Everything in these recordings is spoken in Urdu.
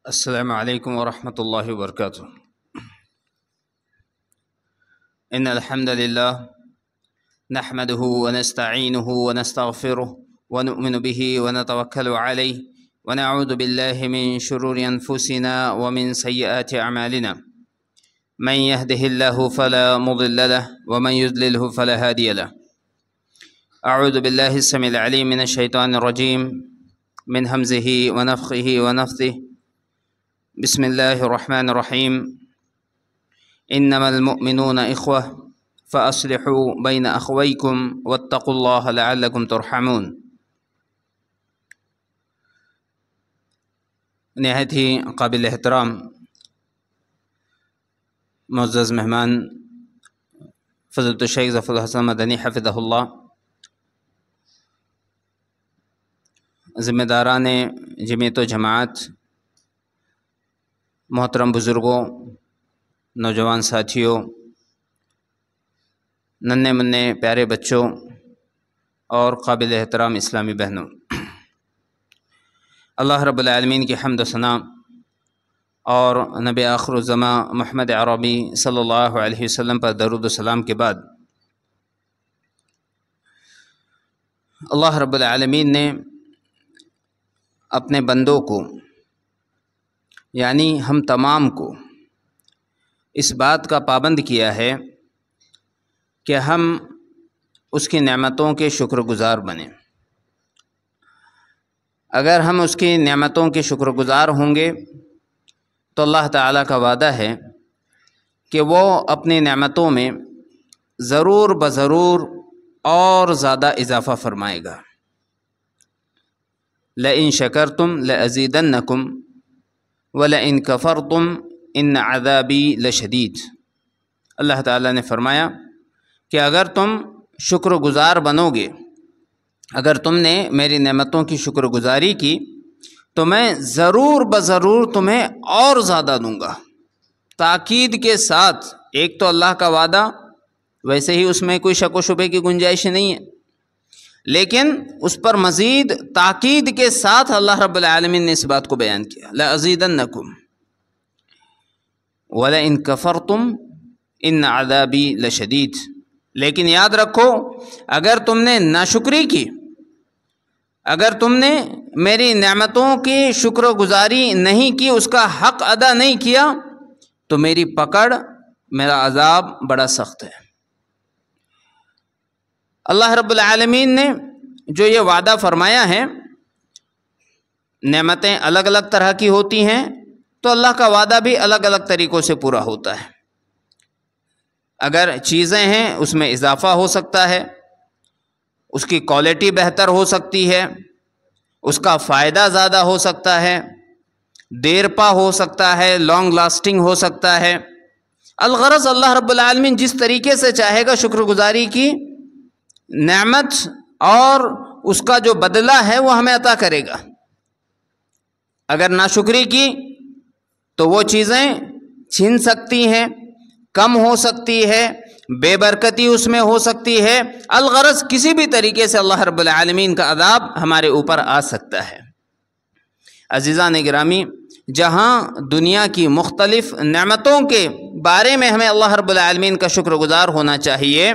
السلام عليكم ورحمة الله وبركاته. إن الحمد لله نحمده ونستعينه ونستغفره ونؤمن به ونتوكل عليه ونعوذ بالله من شرور أنفسنا ومن سيئات أعمالنا. من يهده الله فلا مضل له ومن يضلله فلا هادي له. أعوذ بالله السميع العليم من الشيطان الرجيم من همزه ونفخه ونفثه. بسم الله الرحمن الرحيم. إنما المؤمنون إخوة فأصلحوا بين أخويكم واتقوا الله لعلكم ترحمون. نہایت ہی قابل احترام معزز مہمان فضیلت الشیخ ظفر الحسن مدنی حفظہ اللہ، ذمہ داران جمعیت و جماعت، محترم بزرگوں، نوجوان ساتھیوں، ننھے منھے پیارے بچوں اور قابل احترام اسلامی بہنوں، اللہ رب العالمین کی حمد و ثنا اور نبی آخر الزماں محمد عربی صلی اللہ علیہ وسلم پر درود و سلام کے بعد، اللہ رب العالمین نے اپنے بندوں کو یعنی ہم تمام کو اس بات کا پابند کیا ہے کہ ہم اس کی نعمتوں کے شکر گزار بنیں۔ اگر ہم اس کی نعمتوں کے شکر گزار ہوں گے تو اللہ تعالیٰ کا وعدہ ہے کہ وہ اپنی نعمتوں میں ضرور بضرور اور زیادہ اضافہ فرمائے گا۔ لَإِن شَكَرْتُمْ لَأَزِيدَنَّكُمْ وَلَئِن كَفَرْتُمْ إِنَّ عَذَابِي لَشَدِيدٌ۔ اللہ تعالیٰ نے فرمایا کہ اگر تم شکر گزار بنو گے، اگر تم نے میری نعمتوں کی شکر گزاری کی تو میں ضرور بضرور تمہیں اور زیادہ دوں گا۔ تاکید کے ساتھ، ایک تو اللہ کا وعدہ، ویسے ہی اس میں کوئی شک و شبے کی گنجائش نہیں ہے، لیکن اس پر مزید تاکید کے ساتھ اللہ رب العالمین نے اس بات کو بیان کیا، لَأَزِيدَنَّكُمْ وَلَئِن كَفَرْتُمْ إِنَّ عَذَابِي لَشَدِيدٌ۔ لیکن یاد رکھو، اگر تم نے ناشکری کی، اگر تم نے میری نعمتوں کی شکر و گزاری نہیں کی، اس کا حق ادا نہیں کیا، تو میری پکڑ، میرا عذاب بڑا سخت ہے۔ اللہ رب العالمین نے جو یہ وعدہ فرمایا ہے، نعمتیں الگ الگ طرح کی ہوتی ہیں تو اللہ کا وعدہ بھی الگ الگ طریقوں سے پورا ہوتا ہے۔ اگر چیزیں ہیں اس میں اضافہ ہو سکتا ہے، اس کی کوالٹی بہتر ہو سکتی ہے، اس کا فائدہ زیادہ ہو سکتا ہے، دیر پا ہو سکتا ہے، لانگ لاسٹنگ ہو سکتا ہے۔ الغرض اللہ رب العالمین جس طریقے سے چاہے گا شکر گزاری کی نعمت اور اس کا جو بدلہ ہے وہ ہمیں عطا کرے گا۔ اگر ناشکری کی تو وہ چیزیں چھن سکتی ہیں، کم ہو سکتی ہے، بے برکتی اس میں ہو سکتی ہے۔ الغرض کسی بھی طریقے سے اللہ رب العالمین کا عذاب ہمارے اوپر آ سکتا ہے۔ عزیزان گرامی، جہاں دنیا کی مختلف نعمتوں کے بارے میں ہمیں اللہ رب العالمین کا شکر گزار ہونا چاہیے،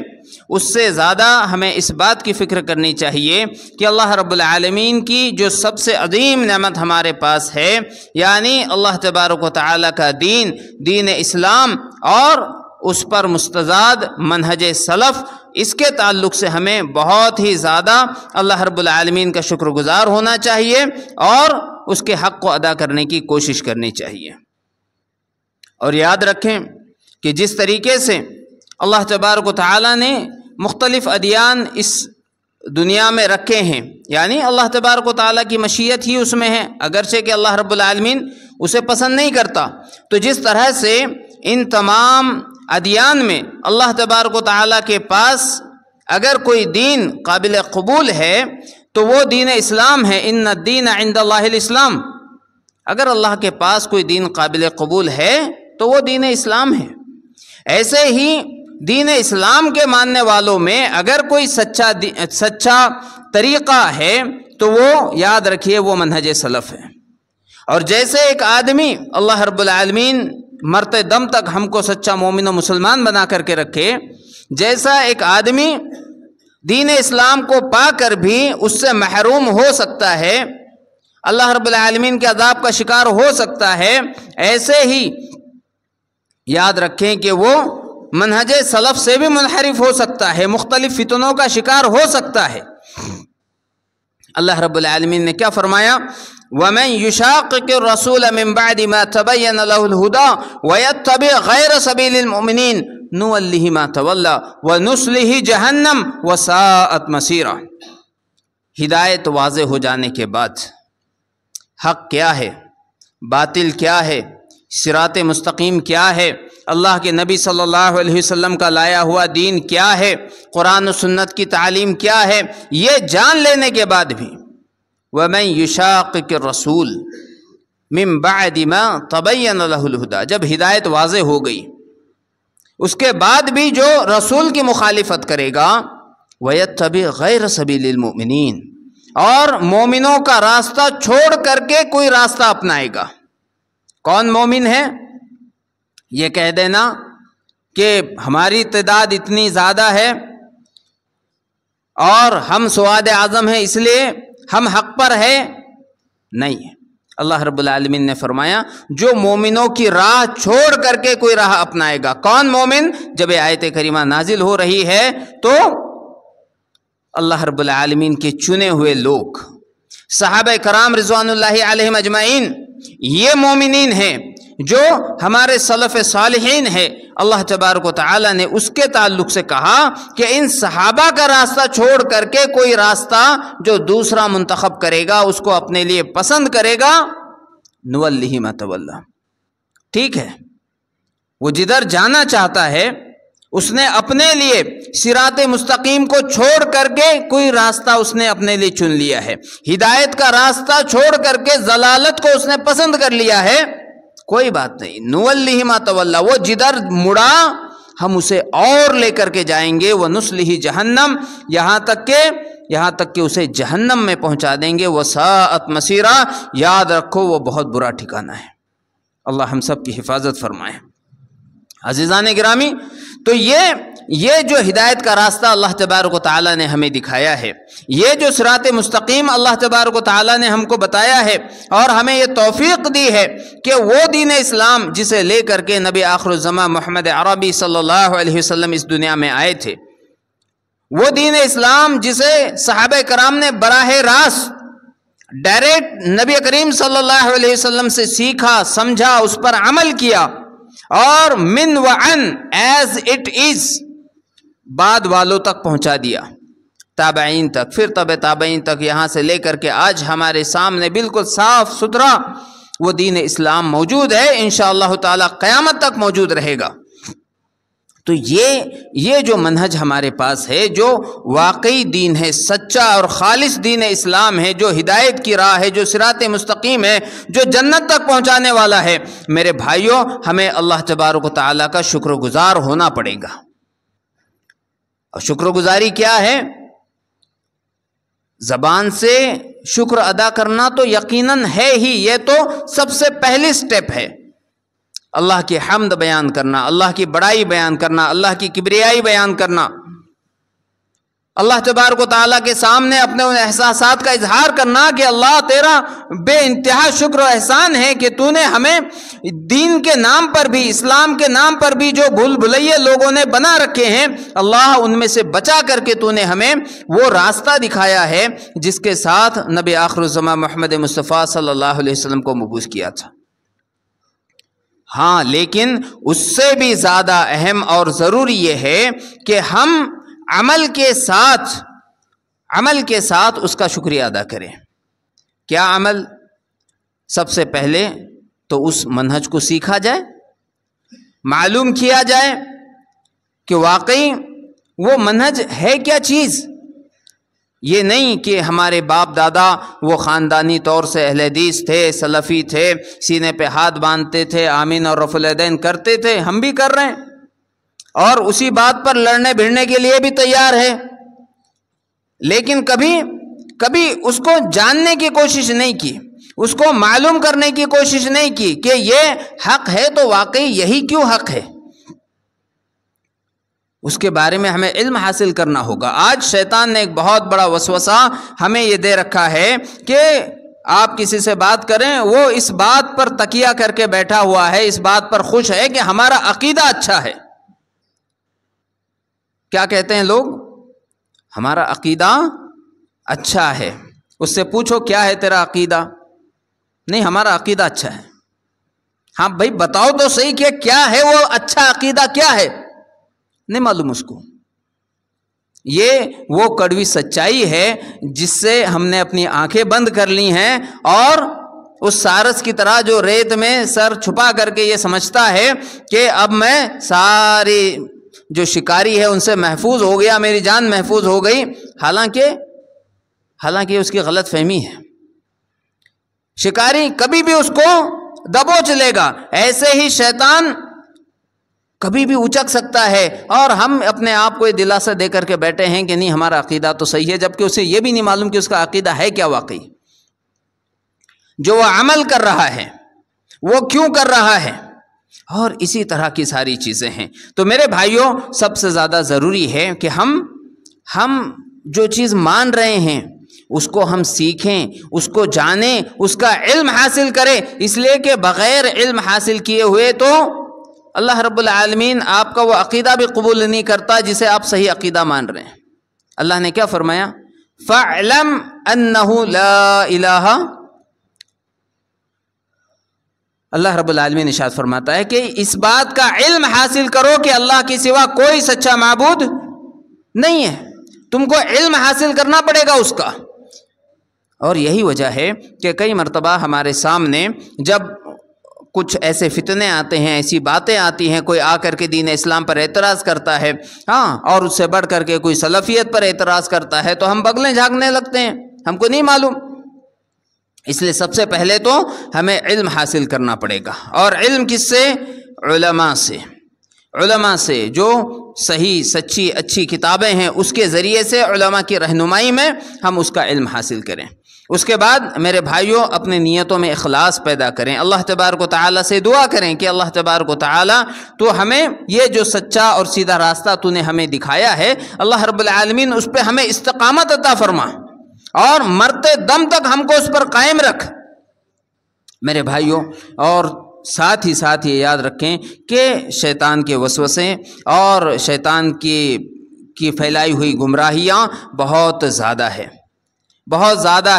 اس سے زیادہ ہمیں اس بات کی فکر کرنی چاہیے کہ اللہ رب العالمین کی جو سب سے عظیم نعمت ہمارے پاس ہے، یعنی اللہ تبارک و تعالیٰ کا دین، دین اسلام اور اس پر مستزاد منہج سلف، اس کے تعلق سے ہمیں بہت ہی زیادہ اللہ رب العالمین کا شکر گزار ہونا چاہیے اور اس کے حق کو ادا کرنے کی کوشش کرنی چاہیے۔ اور یاد رکھیں کہ جس طریقے سے اللہ تبارک و تعالیٰ نے مختلف ادیان اس دنیا میں رکھے ہیں، یعنی اللہ تبارک و تعالیٰ کی مشیت ہی اس میں ہے، اگرچہ کہ اللہ رب العالمین اسے پسند نہیں کرتا، تو جس طرح سے ان تمام ادیان میں اللہ تبارک و تعالیٰ کے پاس اگر کوئی دین قابل قبول ہے تو وہ دین اسلام ہے۔ ان الدین عند اللہ الاسلام۔ اگر اللہ کے پاس کوئی دین قابل قبول ہے تو وہ دین اسلام ہے۔ ایسے ہی دین اسلام کے ماننے والوں میں اگر کوئی سچا طریقہ ہے تو وہ یاد رکھیے وہ منہج سلف ہے۔ اور جیسے ایک آدمی اللہ رب العالمین مرتے دم تک ہم کو سچا مومن و مسلمان بنا کر کے رکھے، جیسا ایک آدمی دین اسلام کو پا کر بھی اس سے محروم ہو سکتا ہے، اللہ رب العالمین کے عذاب کا شکار ہو سکتا ہے، ایسے ہی یاد رکھیں کہ وہ منہج سلف سے بھی منحرف ہو سکتا ہے، مختلف فتنوں کا شکار ہو سکتا ہے۔ اللہ رب العالمین نے کیا فرمایا؟ وَمَن يُشَاقِقِ الرَّسُولَ مِن بَعْدِ مَا تَبَيَّنَ لَهُ الْهُدَى وَيَتَّبِعْ غَيْرَ سَبِيلِ الْمُؤْمِنِينَ نُوَلِّهِ مَا تَوَلَّى وَنُصْلِهِ جَهَنَّمَ وَسَاءَتْ مَصِيرًا۔ ہدایت واضح ہو جانے کے بعد حق کیا ہے، باطل کیا ہے، صراط مستقیم کیا ہے، اللہ کے نبی صلی اللہ علیہ وسلم کا لایا ہوا دین کیا ہے، قرآن و سنت کی تعلیم کیا ہے، یہ جان لینے کے بعد بھی وَمَن يُشَاقِقِ الرَّسُولَ مِن بَعْدِ مَا تَبَيَّنَ لَهُ الْهُدَى، جب ہدایت واضح ہو گئی اس کے بعد بھی جو رسول کی مخالفت کرے گا وَيَتَّبِعْ غَيْرَ سَبِيلِ الْمُؤْمِنِينَ، اور مومنوں کا راستہ چھوڑ کر کے کوئی راستہ اپنائے گا۔ کون مومن ہے؟ یہ کہہ دینا کہ ہماری تعداد اتنی زیادہ ہے اور ہم سواد اعظم ہیں اس لیے ہم حق پر ہے، نہیں ہے۔ اللہ رب العالمین نے فرمایا جو مومنوں کی راہ چھوڑ کر کے کوئی راہ اپنائے گا۔ کون مومن؟ جب یہ آیت کریمہ نازل ہو رہی ہے تو اللہ رب العالمین کے چنے ہوئے لوگ، صحابہ کرام رضوان اللہ علیہم اجمعین، یہ مومنین ہیں جو ہمارے سلف صالحین ہیں۔ اللہ تبارک و تعالی نے اس کے تعلق سے کہا کہ ان صحابہ کا راستہ چھوڑ کر کے کوئی راستہ جو دوسرا منتخب کرے گا، اس کو اپنے لیے پسند کرے گا، نوَلِّهِ مَا تَوَلَّى، ٹھیک ہے، وہ جدھر جانا چاہتا ہے اس نے اپنے لیے صراط مستقیم کو چھوڑ کر کے کوئی راستہ اس نے اپنے لیے چن لیا ہے، ہدایت کا راستہ چھوڑ کر کے ضلالت کو اس نے پسند کر لیا ہے، کوئی بات نہیں، نوَلِّهِ مَا تَوَلَّى، وہ جدھر مڑا ہم اسے اور لے کر کے جائیں گے، وَنُصْلِهِ جَهَنَّمَ، یہاں تک کہ اسے جہنم میں پہنچا دیں گے، وَسَاءَتْ مَصِيرًا، یاد رکھو وہ بہت برا ٹھکانہ ہے۔ اللہ ہم سب کی حفاظت فرمائے۔ عزیزان گرامی، تو یہ جو ہدایت کا راستہ اللہ تبارک و تعالیٰ نے ہمیں دکھایا ہے، یہ جو صراط مستقیم اللہ تبارک و تعالیٰ نے ہم کو بتایا ہے اور ہمیں یہ توفیق دی ہے کہ وہ دین اسلام جسے لے کر کے نبی آخر الزماں محمد عربی صلی اللہ علیہ وسلم اس دنیا میں آئے تھے، وہ دین اسلام جسے صحابہ کرام نے براہ راست ڈائریکٹ نبی کریم صلی اللہ علیہ وسلم سے سیکھا، سمجھا، اس پر عمل کیا اور من وعن ایز اٹ از بعد والوں تک پہنچا دیا، تابعین تک، پھر تابعین تک، یہاں سے لے کر کے آج ہمارے سامنے بالکل صاف ستھرا وہ دین اسلام موجود ہے، انشاءاللہ تعالی قیامت تک موجود رہے گا۔ تو یہ جو منہج ہمارے پاس ہے، جو واقعی دین ہے، سچا اور خالص دین اسلام ہے، جو ہدایت کی راہ ہے، جو صراط مستقیم ہے، جو جنت تک پہنچانے والا ہے، میرے بھائیوں، ہمیں اللہ تبارک و تعالیٰ کا شکر گزار ہونا پڑے گا۔ اور شکر گزاری کیا ہے؟ زبان سے شکر ادا کرنا تو یقیناً ہے ہی، یہ تو سب سے پہلی سٹیپ ہے، اللہ کی حمد بیان کرنا، اللہ کی بڑائی بیان کرنا، اللہ کی کبریائی بیان کرنا، اللہ تبارک و تعالیٰ کے سامنے اپنے ان احساسات کا اظہار کرنا کہ اللہ تیرا بے انتہا شکر و احسان ہے کہ تو نے ہمیں دین کے نام پر بھی، اسلام کے نام پر بھی جو بھول بھلائے لوگوں نے بنا رکھے ہیں، اللہ ان میں سے بچا کر کے تو نے ہمیں وہ راستہ دکھایا ہے جس کے ساتھ نبی آخر الزماں محمد مصطفیٰ صلی اللہ علیہ وسلم کو مبعوث کیا تھا۔ ہاں، لیکن اس سے بھی زیادہ اہم اور ضروری یہ ہے کہ ہم عمل کے ساتھ اس کا شکریہ ادا کریں۔ کیا عمل؟ سب سے پہلے تو اس منہج کو سیکھا جائے، معلوم کیا جائے کہ واقعی وہ منہج ہے کیا چیز۔ یہ نہیں کہ ہمارے باپ دادا وہ خاندانی طور سے اہل حدیث تھے، سلفی تھے، سینے پہ ہاتھ باندھتے تھے، آمین اور رفع الیدین کرتے تھے، ہم بھی کر رہے ہیں اور اسی بات پر لڑنے بھڑنے کے لیے بھی تیار ہے، لیکن کبھی اس کو جاننے کی کوشش نہیں کی، اس کو معلوم کرنے کی کوشش نہیں کی کہ یہ حق ہے تو واقعی یہی کیوں حق ہے، اس کے بارے میں ہمیں علم حاصل کرنا ہوگا۔ آج شیطان نے ایک بہت بڑا وسوسہ ہمیں یہ دے رکھا ہے کہ آپ کسی سے بات کریں، وہ اس بات پر تکیہ کر کے بیٹھا ہوا ہے، اس بات پر خوش ہے کہ ہمارا عقیدہ اچھا ہے۔ کیا کہتے ہیں لوگ؟ ہمارا عقیدہ اچھا ہے۔ اس سے پوچھو کیا ہے تیرا عقیدہ؟ نہیں، ہمارا عقیدہ اچھا ہے۔ ہاں بھائی بتاؤ تو صحیح کہ کیا ہے وہ اچھا عقیدہ، کیا ہے؟ نہیں معلوم اس کو۔ یہ وہ کڑوی سچائی ہے جس سے ہم نے اپنی آنکھیں بند کر لی ہیں، اور اس سارس کی طرح جو ریت میں سر چھپا کر کے یہ سمجھتا ہے کہ اب میں ساری جو شکاری ہے ان سے محفوظ ہو گیا، میری جان محفوظ ہو گئی، حالانکہ اس کی غلط فہمی ہے۔ شکاری کبھی بھی اس کو دبوچ لے گا، ایسے ہی شیطان کبھی بھی اچک سکتا ہے، اور ہم اپنے آپ کو یہ دلاسا دے کر کے بیٹھے ہیں کہ نہیں ہمارا عقیدہ تو صحیح ہے، جبکہ اسے یہ بھی نہیں معلوم کہ اس کا عقیدہ ہے کیا واقعی، جو وہ عمل کر رہا ہے وہ کیوں کر رہا ہے، اور اسی طرح کی ساری چیزیں ہیں۔ تو میرے بھائیوں، سب سے زیادہ ضروری ہے کہ ہم جو چیز مان رہے ہیں اس کو ہم سیکھیں، اس کو جانیں، اس کا علم حاصل کریں، اس لیے کہ بغیر علم حاصل کیے ہوئے تو اللہ رب العالمین آپ کا وہ عقیدہ بھی قبول نہیں کرتا جسے آپ صحیح عقیدہ مان رہے ہیں۔ اللہ نے کیا فرمایا؟ فَاعْلَمْ أَنَّهُ لَا إِلَٰهَ، اللہ رب العالمین ارشاد فرماتا ہے کہ اس بات کا علم حاصل کرو کہ اللہ کے سوا کوئی سچا معبود نہیں ہے۔ تم کو علم حاصل کرنا پڑے گا اس کا۔ اور یہی وجہ ہے کہ کئی مرتبہ ہمارے سامنے جب کچھ ایسے فتنے آتے ہیں، ایسی باتیں آتی ہیں، کوئی آ کر کے دین اسلام پر اعتراض کرتا ہے، اور اس سے بڑھ کر کے کوئی سلفیت پر اعتراض کرتا ہے، تو ہم بغلیں جھانکنے لگتے ہیں، ہم کو نہیں معلوم۔ اس لیے سب سے پہلے تو ہمیں علم حاصل کرنا پڑے گا، اور علم کس سے؟ علماء سے جو صحیح سچی اچھی کتابیں ہیں اس کے ذریعے سے، علماء کی رہنمائی میں ہم اس کا علم حاصل کریں۔ اس کے بعد میرے بھائیوں، اپنے نیتوں میں اخلاص پیدا کریں، اللہ تبارک و تعالیٰ سے دعا کریں کہ اللہ تبارک و تعالیٰ تو ہمیں یہ جو سچا اور سیدھا راستہ تو نے ہمیں دکھایا ہے، اللہ رب العالمین اس پہ ہمیں استقامت عطا فرما، اور مرتے دم تک ہم کو اس پر قائم رکھ میرے بھائیوں۔ اور ساتھ ہی یہ یاد رکھیں کہ شیطان کے وسوسے اور شیطان کی پھیلائی ہوئی گمراہیاں بہت زیادہ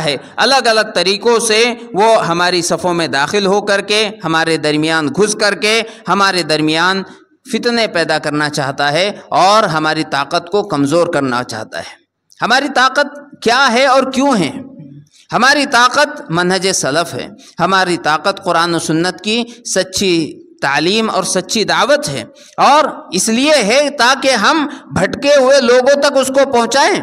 ہے، الگ الگ طریقوں سے وہ ہماری صفوں میں داخل ہو کر کے، ہمارے درمیان گھس کر کے، ہمارے درمیان فتنے پیدا کرنا چاہتا ہے، اور ہماری طاقت کو کمزور کرنا چاہتا ہے۔ ہماری طاقت کیا ہے اور کیوں ہے؟ ہماری طاقت منہج سلف ہے، ہماری طاقت قرآن و سنت کی سچی تعلیم اور سچی دعوت ہے، اور اس لیے ہے تاکہ ہم بھٹکے ہوئے لوگوں تک اس کو پہنچائیں۔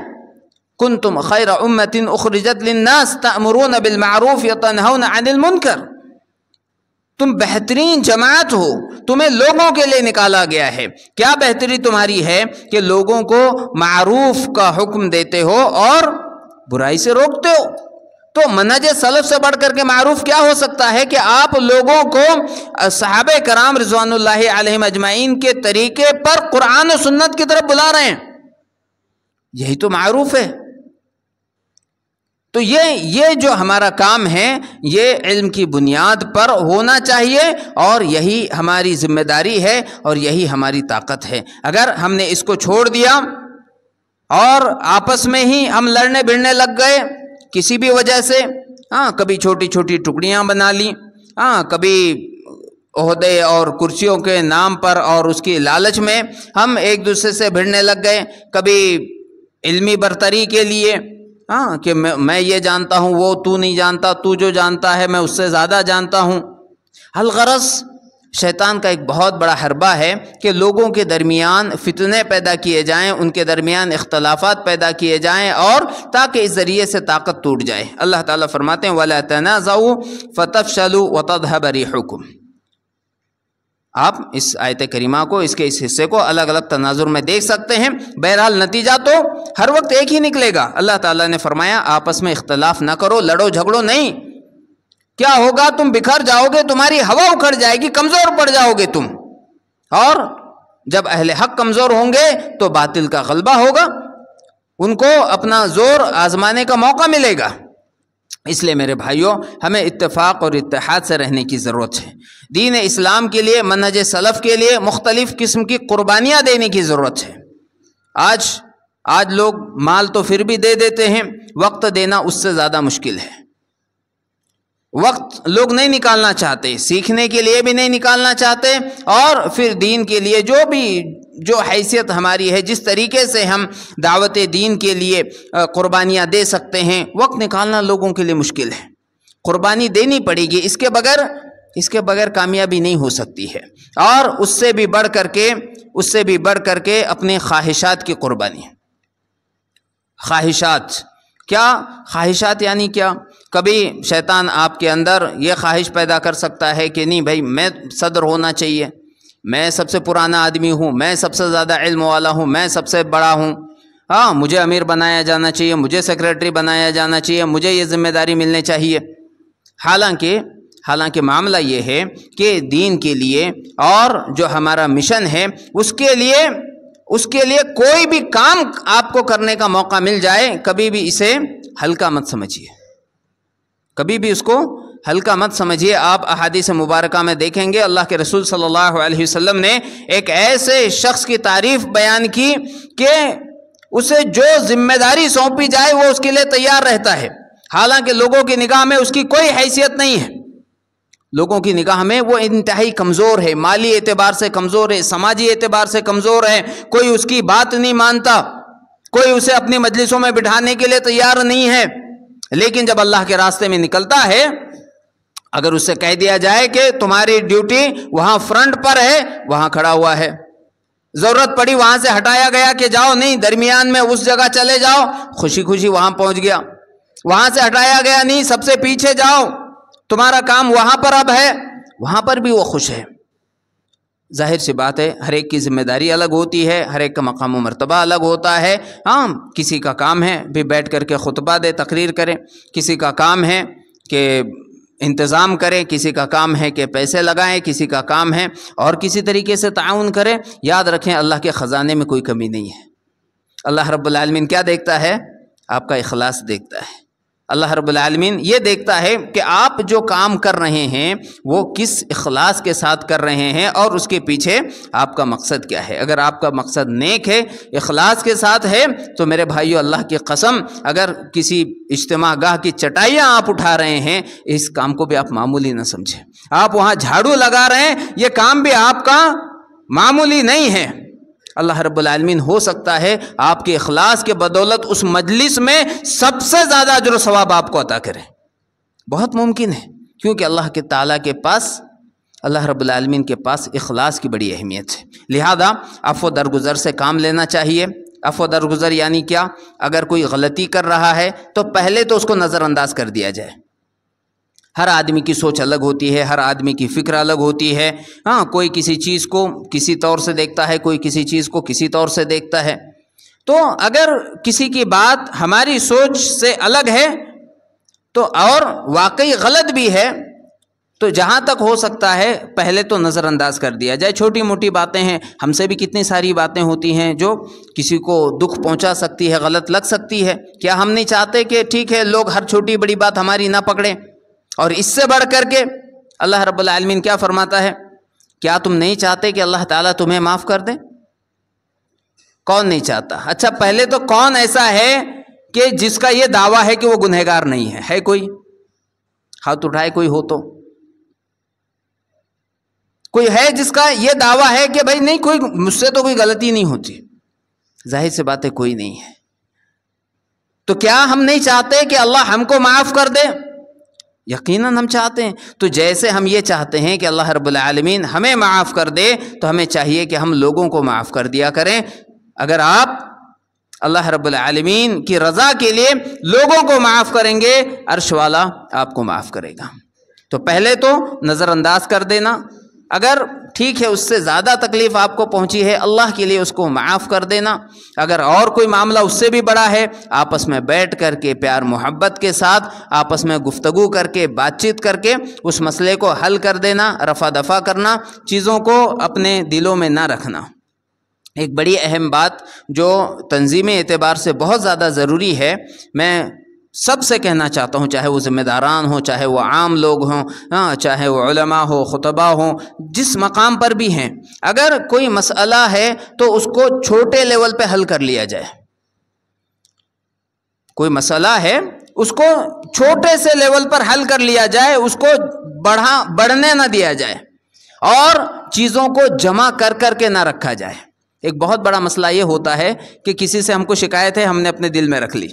کنتم خیر امت اخرجت للناس تأمرون بالمعروف وتنہون عن المنکر، تم بہترین جماعت ہو، تمہیں لوگوں کے لیے نکالا گیا ہے۔ کیا بہتری تمہاری ہے؟ کہ لوگوں کو معروف کا حکم دیتے ہو اور برائی سے روکتے ہو۔ تو منہج سلف سے بڑھ کر کے معروف کیا ہو سکتا ہے کہ آپ لوگوں کو صحابہ کرام رضوان اللہ علیہم اجمعین کے طریقے پر قرآن و سنت کی طرف بلا رہے ہیں، یہی تو معروف ہے۔ تو یہ جو ہمارا کام ہے یہ علم کی بنیاد پر ہونا چاہیے، اور یہی ہماری ذمہ داری ہے اور یہی ہماری طاقت ہے۔ اگر ہم نے اس کو چھوڑ دیا اور آپس میں ہی ہم لڑنے بھڑنے لگ گئے کسی بھی وجہ سے، کبھی چھوٹی چھوٹی ٹکڑیاں بنا لی، کبھی عہدے اور کرسیوں کے نام پر اور اس کی لالچ میں ہم ایک دوسرے سے بھڑنے لگ گئے، کبھی علمی برتری کے لیے کہ میں یہ جانتا ہوں وہ تو نہیں جانتا، تو جو جانتا ہے میں اس سے زیادہ جانتا ہوں۔ الغرض شیطان کا ایک بہت بڑا حربہ ہے کہ لوگوں کے درمیان فتنے پیدا کیے جائیں، ان کے درمیان اختلافات پیدا کیے جائیں، اور تاکہ اس ذریعے سے طاقت ٹوٹ جائے۔ اللہ تعالیٰ فرماتے ہیں وَلَا تَنَازَعُوا فَتَفْشَلُوا وَتَذْهَبَ رِيحُكُمْ۔ آپ اس آیت کریمہ کو، اس کے اس حصے کو الگ الگ تناظر میں دیکھ سکتے ہیں، بہرحال نتیجہ تو ہر وقت ایک ہی نکلے گا۔ اللہ تعالیٰ نے فرمایا آپس میں اختلاف نہ کرو، لڑو جھگڑو نہیں، کیا ہوگا؟ تم بکھر جاؤ گے، تمہاری ہوا اکھڑ جائے گی، کمزور پڑ جاؤ گے تم. اور جب اہل حق کمزور ہوں گے تو باطل کا غلبہ ہوگا، ان کو اپنا زور آزمانے کا موقع ملے گا. اس لیے میرے بھائیوں، ہمیں اتفاق اور اتحاد سے رہنے کی ضرورت ہے. دین اسلام کے لیے، منہج سلف کے لیے مختلف قسم کی قربانیاں دینے کی ضرورت ہے. آج لوگ مال تو پھر بھی دے دیتے ہیں، وقت دینا اس سے زیادہ مشکل ہے. وقت لوگ نہیں نکالنا چاہتے، سیکھنے کے لیے بھی نہیں نکالنا چاہتے، اور پھر دین کے لیے جو حیثیت ہماری ہے، جس طریقے سے ہم دعوت دین کے لیے قربانیاں دے سکتے ہیں، وقت نکالنا لوگوں کے لیے مشکل ہے. قربانی دینی پڑے گی، اس کے بغیر کامیابی نہیں ہو سکتی ہے. اور اس سے بھی بڑھ کر کے اپنے خواہشات کی قربانی. خواہشات یعنی کیا؟ کبھی شیطان آپ کے اندر یہ خواہش پیدا کر سکتا ہے کہ نہیں بھائی، میں صدر ہونا چاہیے، میں سب سے پرانا آدمی ہوں، میں سب سے زیادہ علم والا ہوں، میں سب سے بڑا ہوں، مجھے امیر بنایا جانا چاہیے، مجھے سیکریٹری بنایا جانا چاہیے، مجھے یہ ذمہ داری ملنی چاہیے. حالانکہ معاملہ یہ ہے کہ دین کے لیے اور جو ہمارا مشن ہے اس کے لیے کوئی بھی کام آپ کو کرنے کا موقع مل جائے، کبھی بھی اسے ہلکا مت سمجھیے، کبھی بھی اس کو ہلکا مت سمجھیے. آپ احادیث مبارکہ میں دیکھیں گے اللہ کے رسول صلی اللہ علیہ وسلم نے ایک ایسے شخص کی تعریف بیان کی کہ اسے جو ذمہ داری سونپی جائے وہ اس کے لیے تیار رہتا ہے، حالانکہ لوگوں کی نگاہ میں اس کی کوئی حیثیت نہیں ہے. لوگوں کی نگاہ میں وہ انتہائی کمزور ہے، مالی اعتبار سے کمزور ہے، سماجی اعتبار سے کمزور ہے، کوئی اس کی بات نہیں مانتا، کوئی اسے اپنی مجلسوں میں بٹھانے کے لیے تیار نہیں ہے. لیکن جب اللہ کے راستے میں نکلتا ہے، اگر اس سے کہہ دیا جائے کہ تمہاری ڈیوٹی وہاں فرنٹ پر ہے، وہاں کھڑا ہوا ہے، ضرورت پڑی وہاں سے ہٹایا گیا کہ جاؤ نہیں، درمیان میں اس جگہ چلے جاؤ، خوشی خوشی وہاں پہنچ گیا. وہاں سے ہٹایا گیا نہیں، سب سے پیچھے جاؤ، تمہارا کام وہاں پر اب ہے، وہاں پر بھی وہ خوش ہے. ظاہر سی بات ہے، ہر ایک کی ذمہ داری الگ ہوتی ہے، ہر ایک کا مقام و مرتبہ الگ ہوتا ہے. کسی کا کام ہے بھی بیٹھ کر کے خطبہ دے، تقریر کرے، کسی کا کام ہے کہ انتظام کرے، کسی کا کام ہے کہ پیسے لگائیں، کسی کا کام ہے اور کسی طریقے سے تعاون کرے. یاد رکھیں اللہ کے خزانے میں کوئی کمی نہیں ہے. اللہ رب العالمین کیا دیکھتا ہے؟ آپ کا اخلاص دیکھتا ہے. اللہ رب العالمین یہ دیکھتا ہے کہ آپ جو کام کر رہے ہیں وہ کس اخلاص کے ساتھ کر رہے ہیں اور اس کے پیچھے آپ کا مقصد کیا ہے. اگر آپ کا مقصد نیک ہے، اخلاص کے ساتھ ہے، تو میرے بھائیو اللہ کی قسم، اگر کسی اجتماع گاہ کی چٹائیاں آپ اٹھا رہے ہیں، اس کام کو بھی آپ معمولی نہ سمجھیں. آپ وہاں جھاڑو لگا رہے ہیں، یہ کام بھی آپ کا معمولی نہیں ہے. اللہ رب العالمین ہو سکتا ہے آپ کے اخلاص کے بدولت اس مجلس میں سب سے زیادہ اجر و ثواب آپ کو عطا کرے. بہت ممکن ہے، کیونکہ اللہ کے تعالیٰ کے پاس، اللہ رب العالمین کے پاس اخلاص کی بڑی اہمیت ہے. لہذا عفو درگزر سے کام لینا چاہیے. عفو درگزر یعنی کیا؟ اگر کوئی غلطی کر رہا ہے تو پہلے تو اس کو نظر انداز کر دیا جائے. ہر آدمی کی سوچ الگ ہوتی ہے، ہر آدمی کی فکر الگ ہوتی ہے. کوئی کسی چیز کو کسی طور سے دیکھتا ہے، کوئی کسی چیز کو کسی طور سے دیکھتا ہے. تو اگر کسی کی بات ہماری سوچ سے الگ ہے تو اور واقعی غلط بھی ہے، تو جہاں تک ہو سکتا ہے پہلے تو نظر انداز کر دیا جائے. چھوٹی موٹی باتیں ہیں، ہم سے بھی کتنی ساری باتیں ہوتی ہیں جو کسی کو دکھ پہنچا سکتی ہے، غلط لگ سکتی ہے. کیا ہم نہیں چاہتے کہ ٹھیک ہے لوگ ہر چھوٹی بڑی بات ہماری نہ پکڑیں؟ اور اس سے بڑھ کر کے اللہ رب العالمین کیا فرماتا ہے؟ کیا تم نہیں چاہتے کہ اللہ تعالیٰ تمہیں معاف کر دے؟ کون نہیں چاہتا؟ اچھا پہلے تو کون ایسا ہے کہ جس کا یہ دعویٰ ہے کہ وہ گنہگار نہیں ہے؟ ہے کوئی؟ ہاتھ اٹھائے کوئی ہو تو. کوئی ہے جس کا یہ دعویٰ ہے کہ بھائی نہیں، کوئی مجھ سے تو کوئی غلطی نہیں ہوتی؟ ظاہر سی بات ہے کوئی نہیں ہے. تو کیا ہم نہیں چاہتے کہ اللہ ہم کو معاف کر دے؟ یقیناً ہم چاہتے ہیں. تو جیسے ہم یہ چاہتے ہیں کہ اللہ رب العالمین ہمیں معاف کر دے، تو ہمیں چاہیے کہ ہم لوگوں کو معاف کر دیا کریں. اگر آپ اللہ رب العالمین کی رضا کے لیے لوگوں کو معاف کریں گے، عرش والا آپ کو معاف کرے گا. تو پہلے تو نظر انداز کر دینا. اگر ٹھیک ہے اس سے زیادہ تکلیف آپ کو پہنچی ہے، اللہ کے لیے اس کو معاف کر دینا۔ اگر اور کوئی معاملہ اس سے بھی بڑا ہے، آپس میں بیٹھ کر کے پیار محبت کے ساتھ آپس میں گفتگو کر کے بات چیت کر کے اس مسئلے کو حل کر دینا، رفع دفع کرنا، چیزوں کو اپنے دلوں میں نہ رکھنا۔ ایک بڑی اہم بات جو تنظیمی اعتبار سے بہت زیادہ ضروری ہے، میں سب سے کہنا چاہتا ہوں، چاہے وہ ذمہ داران ہوں، چاہے وہ عام لوگ ہوں، چاہے وہ علماء ہو، خطباء ہوں، جس مقام پر بھی ہیں، اگر کوئی مسئلہ ہے تو اس کو چھوٹے لیول پہ حل کر لیا جائے۔ کوئی مسئلہ ہے اس کو چھوٹے سے لیول پر حل کر لیا جائے، اس کو بڑھنے نہ دیا جائے، اور چیزوں کو جمع کر کر کے نہ رکھا جائے۔ ایک بہت بڑا مسئلہ یہ ہوتا ہے کہ کسی سے ہم کو شکایت ہے، ہم نے اپنے دل میں رکھ لی،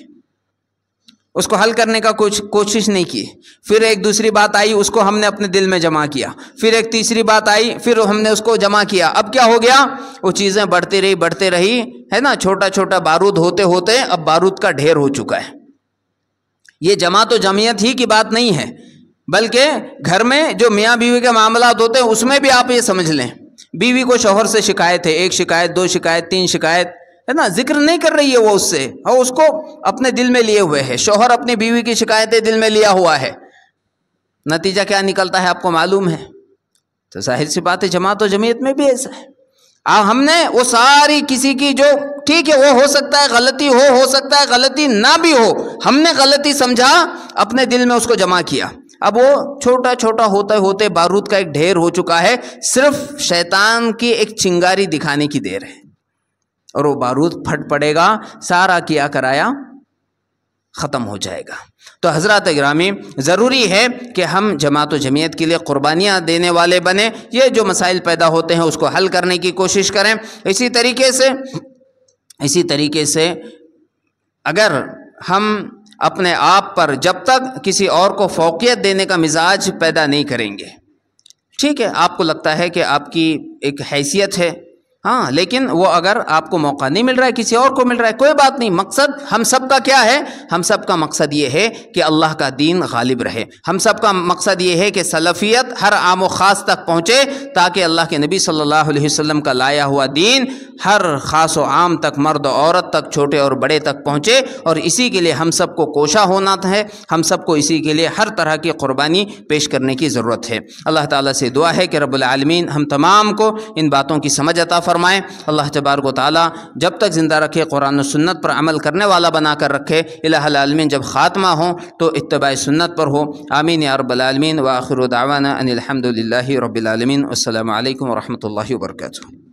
اس کو حل کرنے کا کچھ کوشش نہیں کی، پھر ایک دوسری بات آئی، اس کو ہم نے اپنے دل میں جمع کیا، پھر ایک تیسری بات آئی، پھر ہم نے اس کو جمع کیا۔ اب کیا ہو گیا؟ وہ چیزیں بڑھتے رہی ہے نا، چھوٹا چھوٹا بارود ہوتے ہوتے اب بارود کا ڈھیر ہو چکا ہے۔ یہ جماعت و جمعیت ہی کی بات نہیں ہے، بلکہ گھر میں جو میاں بیوی کے معاملات ہوتے ہیں اس میں بھی آپ یہ سمجھ لیں، بیوی کو شوہر سے شکایت ہے، ایک شکایت، دو شکایت، تین شکایت ہے نا، ذکر نہیں کر رہی ہے وہ اس سے، اور اس کو اپنے دل میں لیے ہوئے ہے۔ شوہر اپنی بیوی کی شکایتیں دل میں لیا ہوا ہے، نتیجہ کیا نکلتا ہے آپ کو معلوم ہے۔ تو ظاہر سی بات ہے جماعت و جمعیت میں بھی ایسا ہے۔ ہم نے وہ ساری کسی کی جو ٹھیک ہے وہ ہو سکتا ہے غلطی ہو سکتا ہے غلطی نہ بھی ہو، ہم نے غلطی سمجھا، اپنے دل میں اس کو جمع کیا، اب وہ چھوٹا چھوٹا ہوتے ہوتے بارود کا ایک ڈھیر ہو چکا ہے، صرف شیطان کی ایک چنگاری دکھانے کی دیر ہے، اور وہ بارود پھٹ پڑے گا، سارا کیا کرایا ختم ہو جائے گا۔ تو حضرات گرامی، ضروری ہے کہ ہم جماعت و جمعیت کے لیے قربانیاں دینے والے بنیں، یہ جو مسائل پیدا ہوتے ہیں اس کو حل کرنے کی کوشش کریں۔ اسی طریقے سے اگر ہم اپنے آپ پر جب تک کسی اور کو فوقیت دینے کا مزاج پیدا نہیں کریں گے، ٹھیک ہے آپ کو لگتا ہے کہ آپ کی ایک حیثیت ہے، ہاں، لیکن وہ اگر آپ کو موقع نہیں مل رہا ہے، کسی اور کو مل رہا ہے، کوئی بات نہیں، مقصد ہم سب کا کیا ہے؟ ہم سب کا مقصد یہ ہے کہ اللہ کا دین غالب رہے، ہم سب کا مقصد یہ ہے کہ سلفیت ہر عام و خاص تک پہنچے، تاکہ اللہ کے نبی صلی اللہ علیہ وسلم کا لایا ہوا دین ہر خاص و عام تک، مرد و عورت تک، چھوٹے اور بڑے تک پہنچے، اور اسی کے لیے ہم سب کو کوشاں ہونا ہے، ہم سب کو اسی کے لیے ہر طرح کی قربانی پیش کرنے کی ضرورت ہے۔ اللہ تعالیٰ سے دعا ہے کہ رب العالمین ہم تمام کو ان باتوں کی سمجھ عطا فرمائے۔ اللہ تبارک و تعالیٰ جب تک زندہ رکھے قرآن و سنت پر عمل کرنے والا بنا کر رکھے، الہ العالمین جب خاتمہ ہو تو اتباع سنت پر ہو، آمین یا رب العالمین۔ وآخر دعوانا ان الحمد للہ رب العالمین۔ السلام علیکم ورحمۃ اللہ وبرکاتہ۔